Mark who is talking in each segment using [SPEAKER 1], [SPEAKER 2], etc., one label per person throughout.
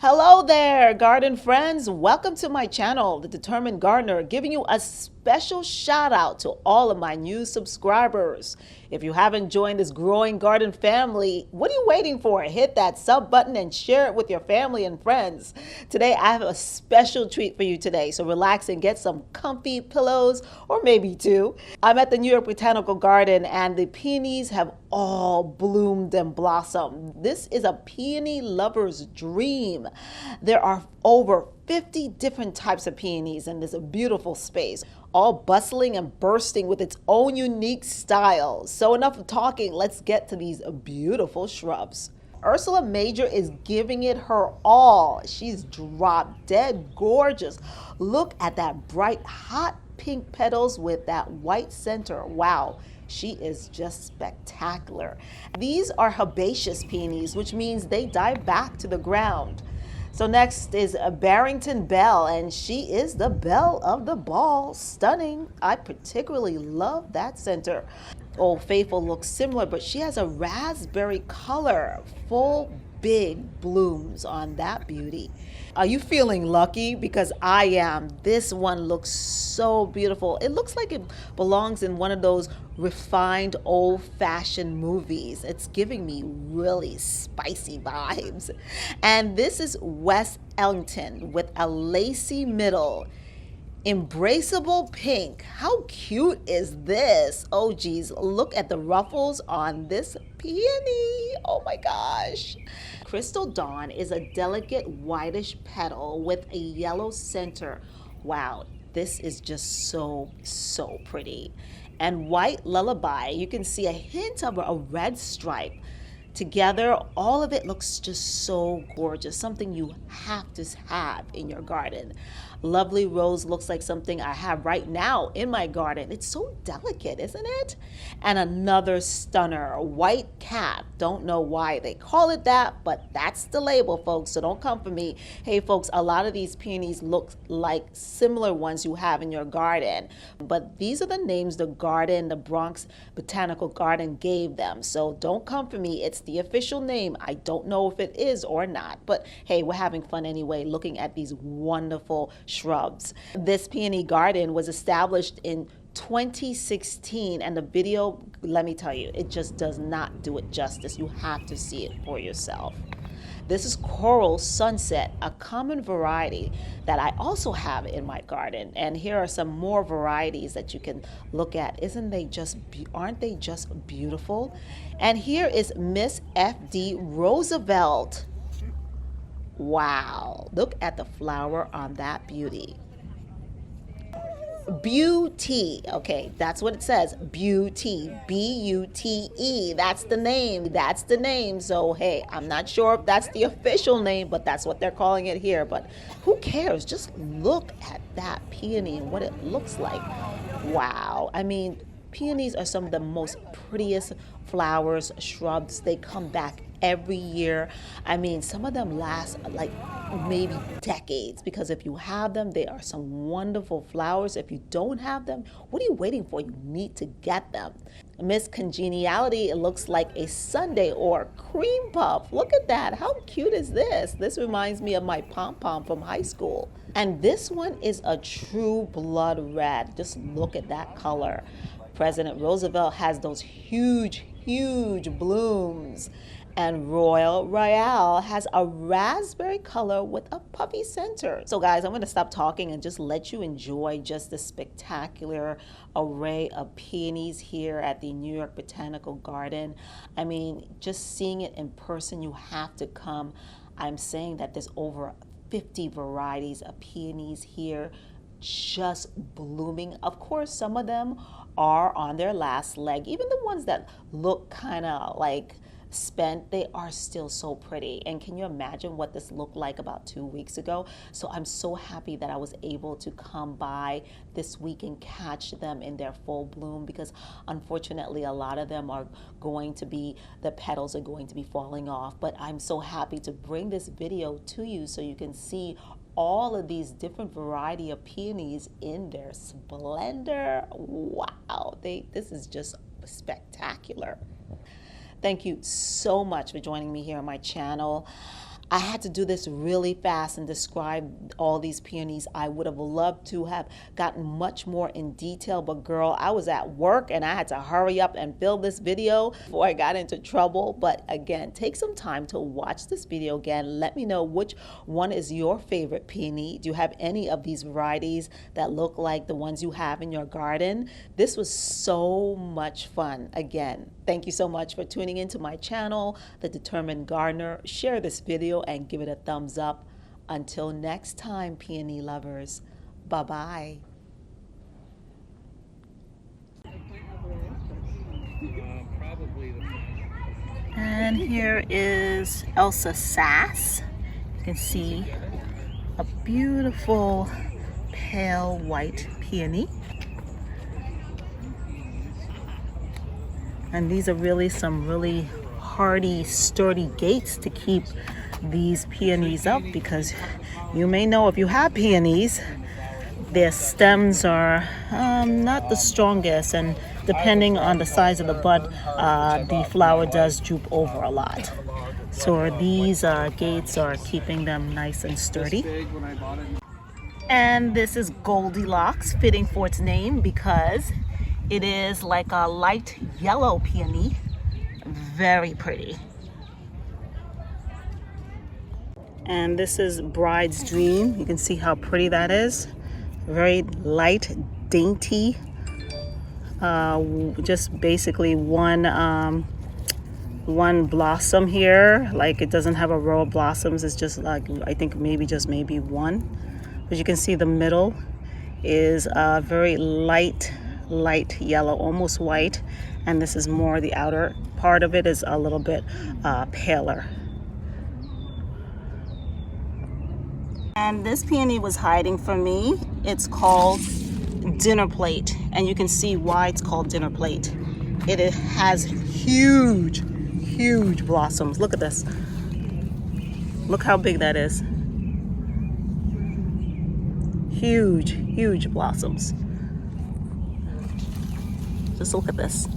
[SPEAKER 1] Hello there, garden friends. Welcome to my channel, The Determined Gardener, giving you a special shout out to all of my new subscribers. If you haven't joined this growing garden family, what are you waiting for? Hit that sub button and share it with your family and friends. Today, I have a special treat for you today, so relax and get some comfy pillows, or maybe two. I'm at the New York Botanical Garden and the peonies have all bloomed and blossomed. This is a peony lover's dream. There are over 50 different types of peonies in this beautiful space, all bustling and bursting with its own unique style. So enough of talking, let's get to these beautiful shrubs. Ursula Major is giving it her all. She's drop dead gorgeous. Look at that bright, hot pink petals with that white center. Wow. She is just spectacular. These are herbaceous peonies, which means they dive back to the ground. So next is a Barrington Belle, and she is the belle of the ball. Stunning. I particularly love that center. Old Faithful looks similar, but she has a raspberry color, full big blooms on that beauty. Are you feeling lucky? Because I am. This one looks so beautiful. It looks like it belongs in one of those refined old-fashioned movies. It's giving me really spicy vibes. And this is West Ellington with a lacy middle. Embraceable pink. How cute is this? Oh geez, look at the ruffles on this peony. Oh my gosh. Crystal Dawn is a delicate whitish petal with a yellow center. Wow, this is just so pretty. And White Lullaby, you can see a hint of a red stripe. Together, all of it looks just so gorgeous, something you have to have in your garden. Lovely Rose looks like something I have right now in my garden. It's so delicate, isn't it? And another stunner, White Cap. Don't know why they call it that, but that's the label, folks, so don't come for me. Hey, folks, a lot of these peonies look like similar ones you have in your garden, but these are the names the Bronx Botanical Garden gave them, so don't come for me. It's the official name. I don't know if it is or not, but hey, we're having fun anyway looking at these wonderful shrubs. This peony garden was established in 2016, and the video, let me tell you, it just does not do it justice. You have to see it for yourself. This is Coral Sunset, a common variety that I also have in my garden. And here are some more varieties that you can look at. Aren't they just beautiful? And here is Miss F.D. Roosevelt. Wow, look at the flower on that beauty. Beauty, okay, that's what it says, Beauty, B-U-T-E, that's the name, so hey, I'm not sure if that's the official name, but that's what they're calling it here, but who cares? Just look at that peony and what it looks like. Wow, I mean, peonies are some of the most prettiest flowers, shrubs. They come back every year. I mean, some of them last like maybe decades, because if you have them, they are some wonderful flowers. If you don't have them, what are you waiting for? You need to get them. Miss Congeniality, it looks like a sundae or cream puff. Look at that. How cute is this? This reminds me of my pom-pom from high school. And this one is a true blood red. Just look at that color. President Roosevelt has those huge blooms. And Royale has a raspberry color with a puffy center. So guys, I'm gonna stop talking and just let you enjoy just the spectacular array of peonies here at the New York Botanical Garden. I mean, just seeing it in person, you have to come. I'm saying that there's over 50 varieties of peonies here just blooming. Of course, some of them are on their last leg. Even the ones that look kind of like spent, they are still so pretty. And can you imagine what this looked like about 2 weeks ago? So I'm so happy that I was able to come by this week and catch them in their full bloom, because unfortunately a lot of them are going to be, the petals are going to be falling off. But I'm so happy to bring this video to you so you can see all of these different variety of peonies in their splendor. Wow, this is just spectacular. Thank you so much for joining me here on my channel. I had to do this really fast and describe all these peonies. I would have loved to have gotten much more in detail, but girl, I was at work and I had to hurry up and film this video before I got into trouble. But again, take some time to watch this video again. Let me know which one is your favorite peony. Do you have any of these varieties that look like the ones you have in your garden? This was so much fun. Again, thank you so much for tuning into my channel, The Determined Gardener. Share this video and give it a thumbs up. Until next time, peony lovers, bye-bye. And here is Elsa Sass. You can see a beautiful pale white peony. And these are really some really hardy, sturdy gates to keep these peonies up, because you may know if you have peonies, their stems are not the strongest, and depending on the size of the bud, the flower does droop over a lot. So these gates are keeping them nice and sturdy. And this is Goldilocks, fitting for its name because it is like a light yellow peony. Very pretty. And this is Bride's Dream. You can see how pretty that is. Very light, dainty. Just basically one blossom here. Like, it doesn't have a row of blossoms. It's just like, I think maybe one. But you can see the middle is very light yellow, almost white. And this is more, the outer part of it is a little bit paler. And this peony was hiding from me. It's called Dinner Plate, and you can see why it's called Dinner Plate. It has huge blossoms. Look at this. Look how big that is. Huge blossoms. Just look at this.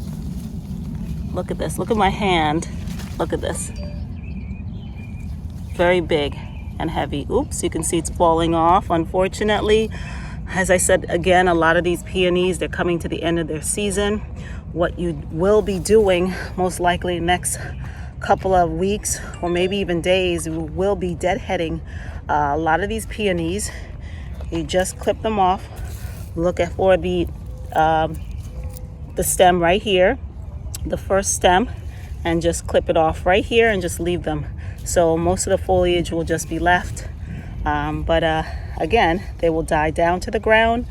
[SPEAKER 1] Look at this. Look at my hand. Look at this. Very big and heavy. Oops, you can see it's falling off, unfortunately. As I said, again, a lot of these peonies, they're coming to the end of their season. What you will be doing, most likely next couple of weeks or maybe even days, we will be deadheading a lot of these peonies. You just clip them off. Look at for the stem right here, the first stem, and just clip it off right here and just leave them. So most of the foliage will just be left, but again, they will die down to the ground.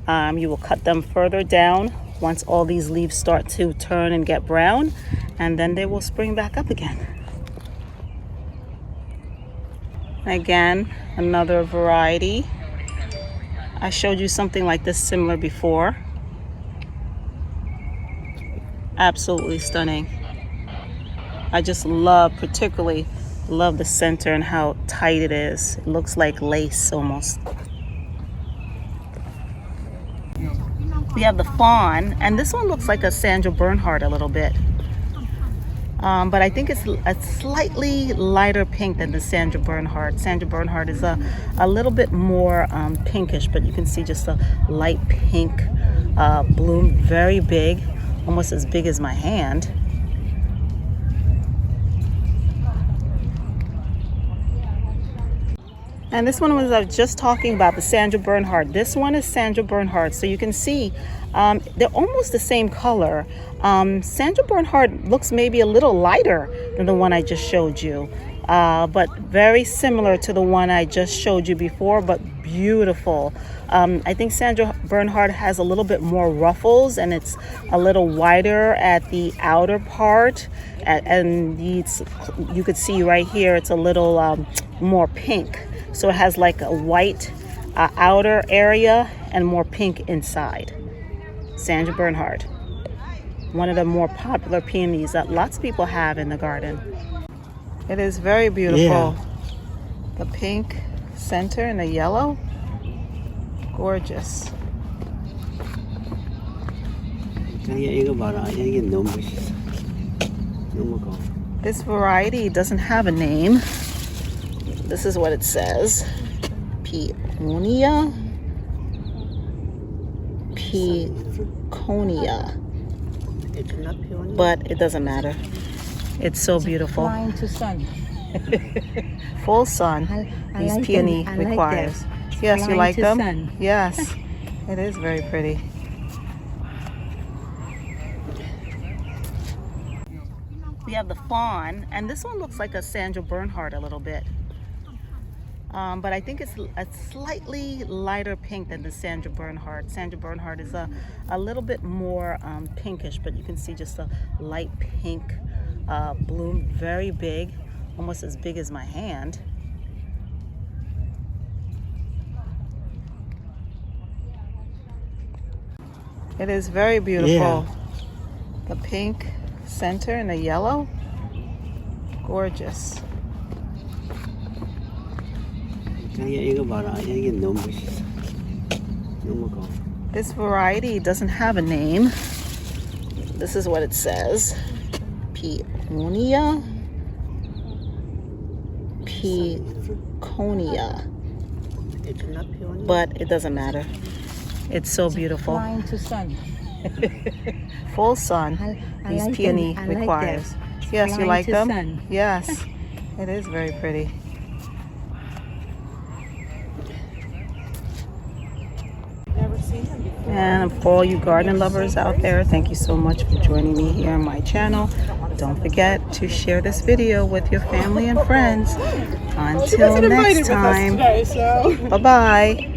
[SPEAKER 1] You will cut them further down once all these leaves start to turn and get brown, and then they will spring back up again. Again, another variety. I showed you something like this similar before. Absolutely stunning. I just particularly love the center and how tight it is. It looks like lace almost. We have the fawn, and this one looks like a Sarah Bernhardt a little bit. But I think it's a slightly lighter pink than the Sarah Bernhardt. Sarah Bernhardt is a little bit more pinkish, but you can see just a light pink bloom, very big, almost as big as my hand. And this one was I was just talking about, the Sarah Bernhardt. This one is Sarah Bernhardt. So you can see they're almost the same color. Sarah Bernhardt looks maybe a little lighter than the one I just showed you. But very similar to the one I just showed you before, but beautiful. I think Sarah Bernhardt has a little bit more ruffles, and it's a little wider at the outer part. And you could see right here, it's a little more pink. So it has like a white outer area and more pink inside. Sarah Bernhardt, one of the more popular peonies that lots of people have in the garden. It is very beautiful. Yeah. The pink center and the yellow, gorgeous. This variety doesn't have a name. This is what it says. Peonia. Peonia. But it doesn't matter. It's so beautiful.
[SPEAKER 2] Flying to sun.
[SPEAKER 1] Full sun. These
[SPEAKER 2] like
[SPEAKER 1] peony
[SPEAKER 2] them. I like
[SPEAKER 1] requires.
[SPEAKER 2] them.
[SPEAKER 1] Yes, you
[SPEAKER 2] Flying
[SPEAKER 1] like
[SPEAKER 2] to
[SPEAKER 1] them?
[SPEAKER 2] sun.
[SPEAKER 1] Yes. It is very pretty. We have the fawn, and this one looks like a Sarah Bernhardt a little bit. But I think it's a slightly lighter pink than the Sarah Bernhardt. Sarah Bernhardt is a little bit more pinkish, but you can see just a light pink bloom, very big, almost as big as my hand. It is very beautiful.
[SPEAKER 3] Yeah.
[SPEAKER 1] The pink center and the yellow, gorgeous.
[SPEAKER 3] 이거 봐라. 이게 너무 멋있어. 너무 고워.
[SPEAKER 1] This variety doesn't have a name. This is what it says. Peonia. Peonia. But it doesn't matter. It's so beautiful.
[SPEAKER 2] Flying to sun.
[SPEAKER 1] Full sun. These
[SPEAKER 2] like
[SPEAKER 1] peony
[SPEAKER 2] them. I like
[SPEAKER 1] requires.
[SPEAKER 2] them.
[SPEAKER 1] Yes, you
[SPEAKER 2] Flying
[SPEAKER 1] like
[SPEAKER 2] to
[SPEAKER 1] them?
[SPEAKER 2] sun.
[SPEAKER 1] Yes. It is very pretty. And for all you garden lovers out there, thank you so much for joining me here on my channel. Don't forget to share this video with your family and friends. Until next time, bye-bye.